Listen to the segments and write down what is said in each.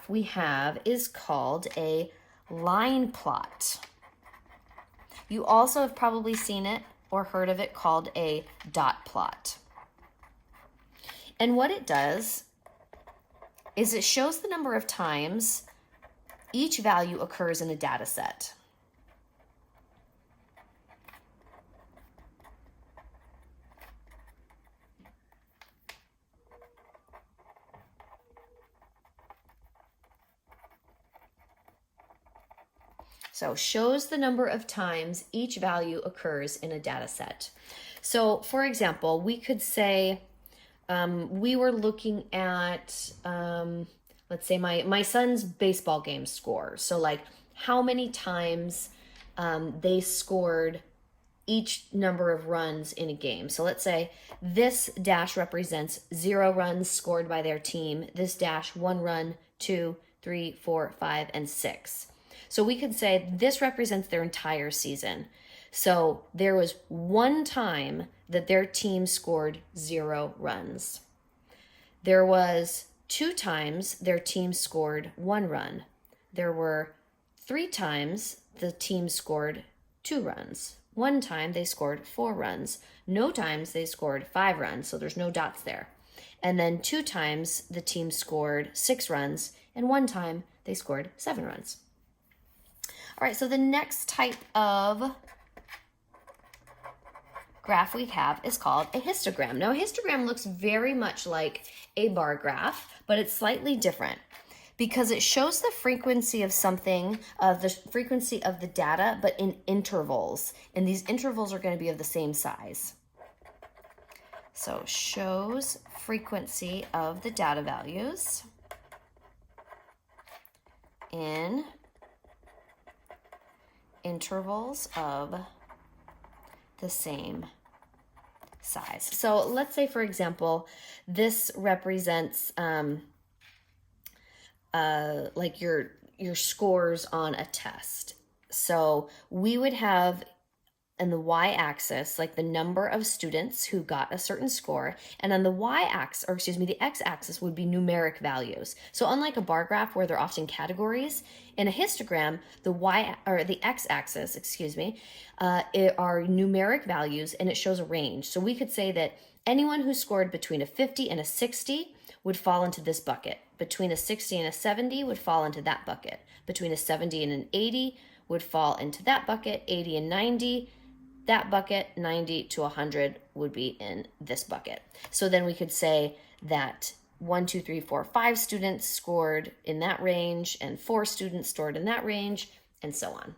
we have is called a line plot. You also have probably seen it or heard of it called a dot plot. And what it does is it shows the number of times each value occurs in a data set. So shows the number of times each value occurs in a data set. So for example, we could say we were looking at, let's say my son's baseball game score. So like how many times they scored each number of runs in a game. So let's say this dash represents 0 runs scored by their team. This dash 1 run, 2, 3, 4, 5, and 6. So we could say this represents their entire season. So there was one time that their team scored 0 runs. There was 2 times their team scored 1 run. There were 3 times the team scored 2 runs. 1 time they scored 4 runs. No times they scored 5 runs, so there's no dots there. And then 2 times the team scored 6 runs, and 1 time they scored 7 runs. All right, so the next type of graph we have is called a histogram. Now, a histogram looks very much like a bar graph, but it's slightly different because it shows the frequency of something, the frequency of the data, but in intervals. And these intervals are going to be of the same size. So shows frequency of the data values in intervals of the same size. So let's say, for example, this represents like your scores on a test. So we would have in the y-axis like the number of students who got a certain score, and on the y-axis, or excuse me, the x-axis would be numeric values. So unlike a bar graph where they're often categories, in a histogram, the x-axis, excuse me, are numeric values, and it shows a range. So we could say that anyone who scored between a 50 and a 60 would fall into this bucket. Between a 60 and a 70 would fall into that bucket. Between a 70 and an 80 would fall into that bucket. 80 and 90, that bucket. 90 to 100 would be in this bucket. So then we could say that 1, 2, 3, 4, 5 students scored in that range, and 4 students scored in that range, and so on.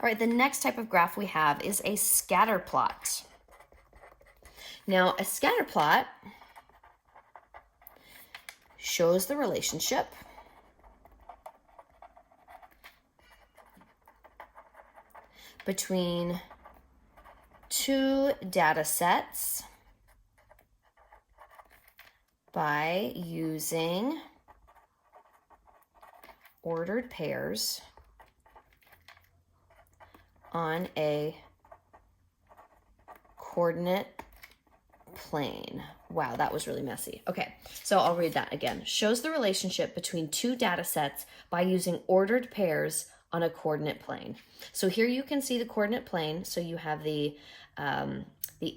All right, the next type of graph we have is a scatter plot. Now, a scatter plot shows the relationship between 2 data sets by using ordered pairs on a coordinate plane. Wow, that was really messy. Okay, so I'll read that again. Shows the relationship between 2 data sets by using ordered pairs on a coordinate plane. So here you can see the coordinate plane. So you have the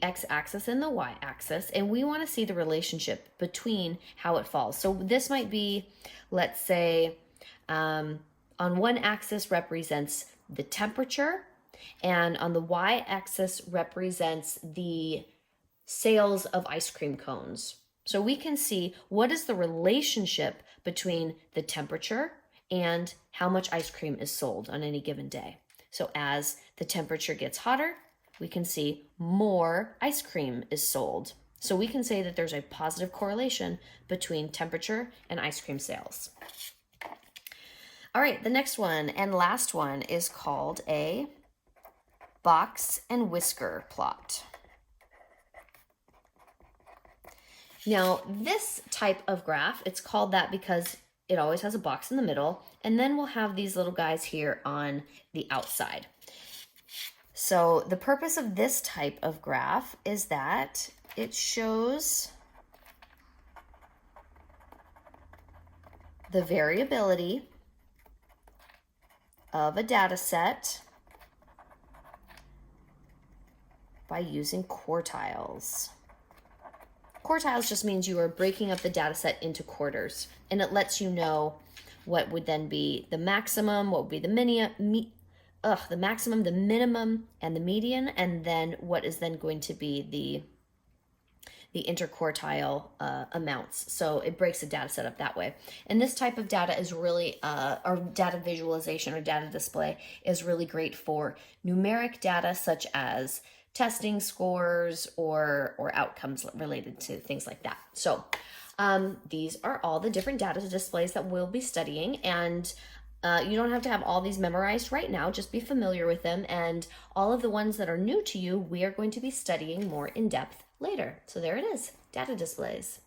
x-axis and the y-axis, and we want to see the relationship between how it falls. So this might be, let's say, on one axis represents the temperature, and on the y-axis represents the sales of ice cream cones. So we can see what is the relationship between the temperature and how much ice cream is sold on any given day. So as the temperature gets hotter, we can see more ice cream is sold. So we can say that there's a positive correlation between temperature and ice cream sales. All right, the next one and last one is called a box and whisker plot. Now, this type of graph, it's called that because it always has a box in the middle, and then we'll have these little guys here on the outside. So the purpose of this type of graph is that it shows the variability of a data set by using quartiles. Quartiles just means you are breaking up the data set into quarters, and it lets you know what would then be the maximum, what would be the maximum, the minimum, and the median, and then what is then going to be the interquartile amounts. So it breaks the data set up that way. And this type of data is really, or data visualization or data display is really great for numeric data such as testing scores or outcomes related to things like that. So these are all the different data displays that we'll be studying, and you don't have to have all these memorized right now, just be familiar with them, and all of the ones that are new to you, we are going to be studying more in depth later. So there it is, data displays.